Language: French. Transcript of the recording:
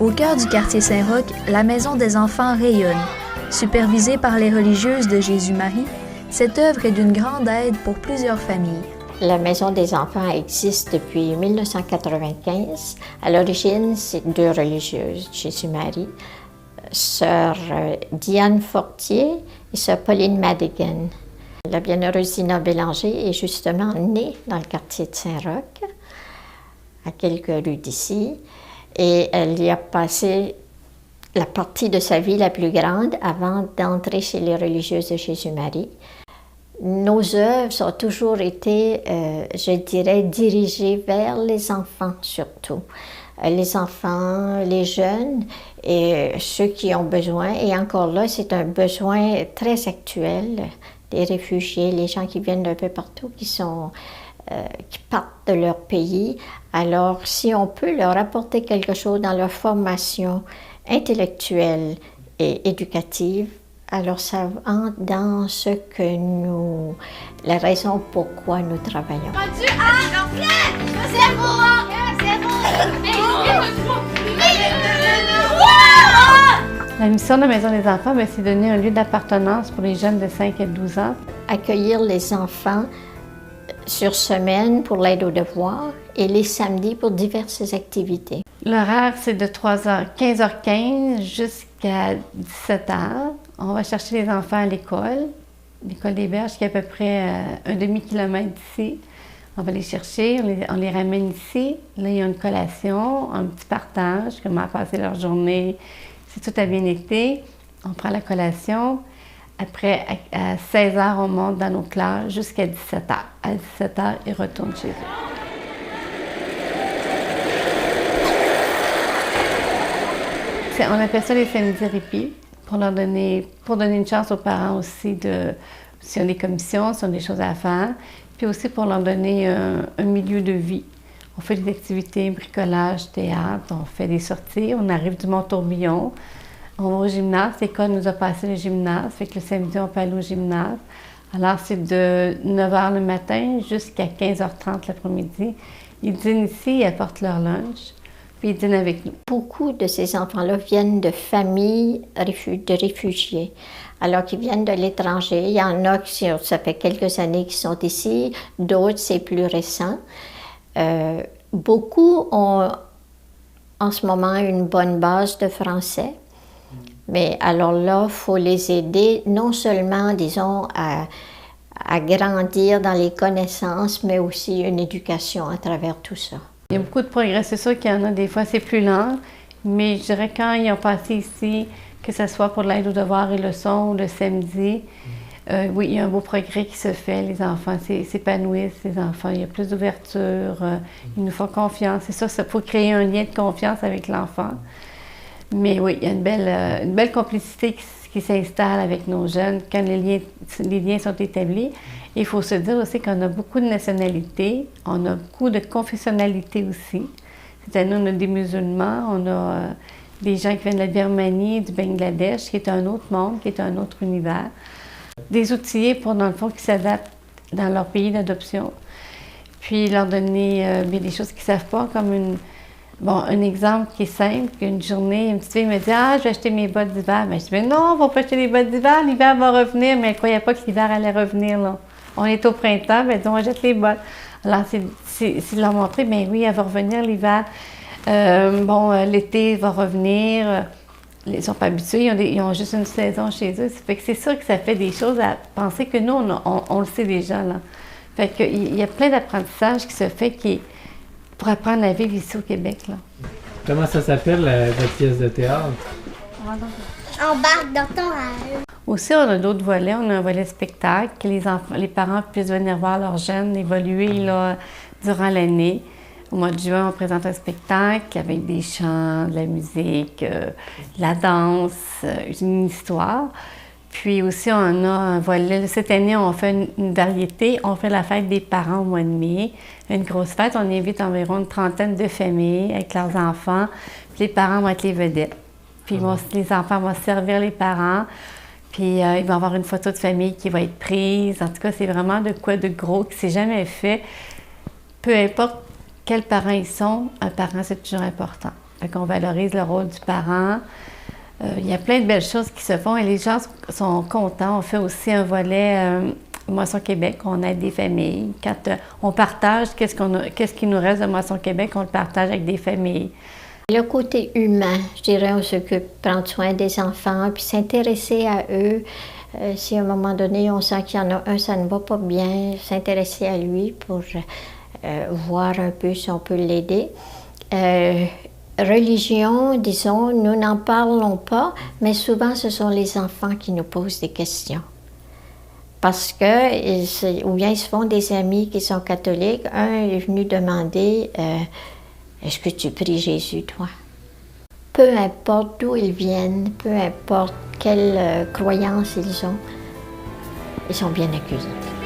Au cœur du quartier Saint-Roch, la Maison des enfants rayonne. Supervisée par les religieuses de Jésus-Marie, cette œuvre est d'une grande aide pour plusieurs familles. La Maison des enfants existe depuis 1995. À l'origine, c'est deux religieuses, Jésus-Marie, sœur Diane Fortier et sœur Pauline Madigan. La bienheureuse Zina Bélanger est justement née dans le quartier de Saint-Roch, à quelques rues d'ici, et elle y a passé la partie de sa vie la plus grande avant d'entrer chez les religieuses de Jésus-Marie. Nos œuvres ont toujours été, je dirais, dirigées vers les enfants surtout. Les enfants, les jeunes et ceux qui ont besoin. Et encore là, c'est un besoin très actuel des réfugiés, les gens qui viennent d'un peu partout, qui partent de leur pays. Alors, si on peut leur apporter quelque chose dans leur formation intellectuelle et éducative, alors ça entre dans ce que la raison pourquoi nous travaillons. La mission de la Maison des enfants, c'est de donner un lieu d'appartenance pour les jeunes de 5 à 12 ans. Accueillir les enfants sur semaine pour l'aide aux devoirs et les samedis pour diverses activités. L'horaire, c'est de 15h15 jusqu'à 17h. On va chercher les enfants à l'école des Berges, qui est à peu près un demi-kilomètre d'ici. On va les chercher, on les ramène ici. Là, il y a une collation, un petit partage, comment passer leur journée, si tout a bien été. On prend la collation. Après, à 16h, on monte dans nos classes jusqu'à 17h. À 17h, ils retournent chez eux. On appelle ça les samedis répits pour donner une chance aux parents aussi s'ils ont des commissions, s'ils ont des choses à faire, puis aussi pour leur donner un milieu de vie. On fait des activités, bricolage, théâtre, on fait des sorties, on arrive du Mont-Tourbillon, on va au gymnase, l'école nous a passé le gymnase, fait que le samedi on peut aller au gymnase. Alors c'est de 9h le matin jusqu'à 15h30 l'après-midi. Ils dînent ici, ils apportent leur lunch. Puis ils dînent avec nous. Beaucoup de ces enfants-là viennent de familles de réfugiés, alors qu'ils viennent de l'étranger. Il y en a qui, ça fait quelques années qu'ils sont ici, d'autres, c'est plus récent. Beaucoup ont en ce moment une bonne base de français, mais alors là, il faut les aider non seulement, disons, à grandir dans les connaissances, mais aussi une éducation à travers tout ça. Il y a beaucoup de progrès. C'est sûr qu'il y en a des fois, c'est plus lent, mais je dirais quand ils ont passé ici, que ce soit pour l'aide aux devoirs et leçons ou le samedi, oui, il y a un beau progrès qui se fait. Les enfants s'épanouissent, les enfants, il y a plus d'ouverture, ils nous font confiance. C'est ça, il faut créer un lien de confiance avec l'enfant. Mais oui, il y a une belle complicité qui s'installe avec nos jeunes quand les liens sont établis. Il faut se dire aussi qu'on a beaucoup de nationalités, on a beaucoup de confessionnalités aussi. C'est-à-dire, on a des musulmans, on a des gens qui viennent de la Birmanie, du Bangladesh, qui est un autre monde, qui est un autre univers. Des outillés pour, dans le fond, qui s'adaptent dans leur pays d'adoption. Puis leur donner des choses qu'ils ne savent pas, comme un exemple qui est simple, qu'une journée, une petite fille me dit « Ah, je vais acheter mes bottes d'hiver. » Mais je dis « Mais non, on ne va pas acheter les bottes d'hiver, l'hiver va revenir. » Mais elle ne croyait pas que l'hiver allait revenir, là. On est au printemps, ben, on jette les bottes. Alors, c'est de leur montrer, bien oui, elle va revenir l'hiver. L'été va revenir. Ils ne sont pas habitués, ils ont juste une saison chez eux. Ça fait que c'est sûr que ça fait des choses à penser que nous, on le sait déjà, là. Fait qu'il y a plein d'apprentissages qui se fait pour apprendre à vivre ici au Québec, là. Comment ça s'appelle, votre pièce de théâtre? Embarque dans ton rêve. Aussi, on a d'autres volets. On a un volet spectacle, que les parents puissent venir voir leurs jeunes évoluer là, durant l'année. Au mois de juin, on présente un spectacle avec des chants, de la musique, de la danse, une histoire. Puis aussi, on a un volet. Cette année, on fait une variété. On fait la fête des parents au mois de mai. Une grosse fête. On invite environ une trentaine de familles avec leurs enfants. Puis les parents vont être les vedettes. Puis les enfants vont servir les parents. Puis il va y avoir une photo de famille qui va être prise. En tout cas, c'est vraiment de quoi de gros qui ne s'est jamais fait. peu importe quels parents ils sont, un parent, c'est toujours important. Fait qu'on valorise le rôle du parent. Il y a plein de belles choses qui se font et les gens sont contents. On fait aussi un volet Moisson Québec, on aide des familles. Quand on partage qu'est-ce qui nous reste de Moisson Québec, on le partage avec des familles. Le côté humain, je dirais, on s'occupe, prendre soin des enfants, puis s'intéresser à eux. Si à un moment donné, on sent qu'il y en a un, ça ne va pas bien, s'intéresser à lui pour voir un peu si on peut l'aider. Religion, disons, nous n'en parlons pas, mais souvent ce sont les enfants qui nous posent des questions. Parce que, ou bien ils se font des amis qui sont catholiques. Un est venu demander est-ce que tu pries Jésus, toi? Peu importe d'où ils viennent, peu importe quelle croyance ils sont bien accueillis.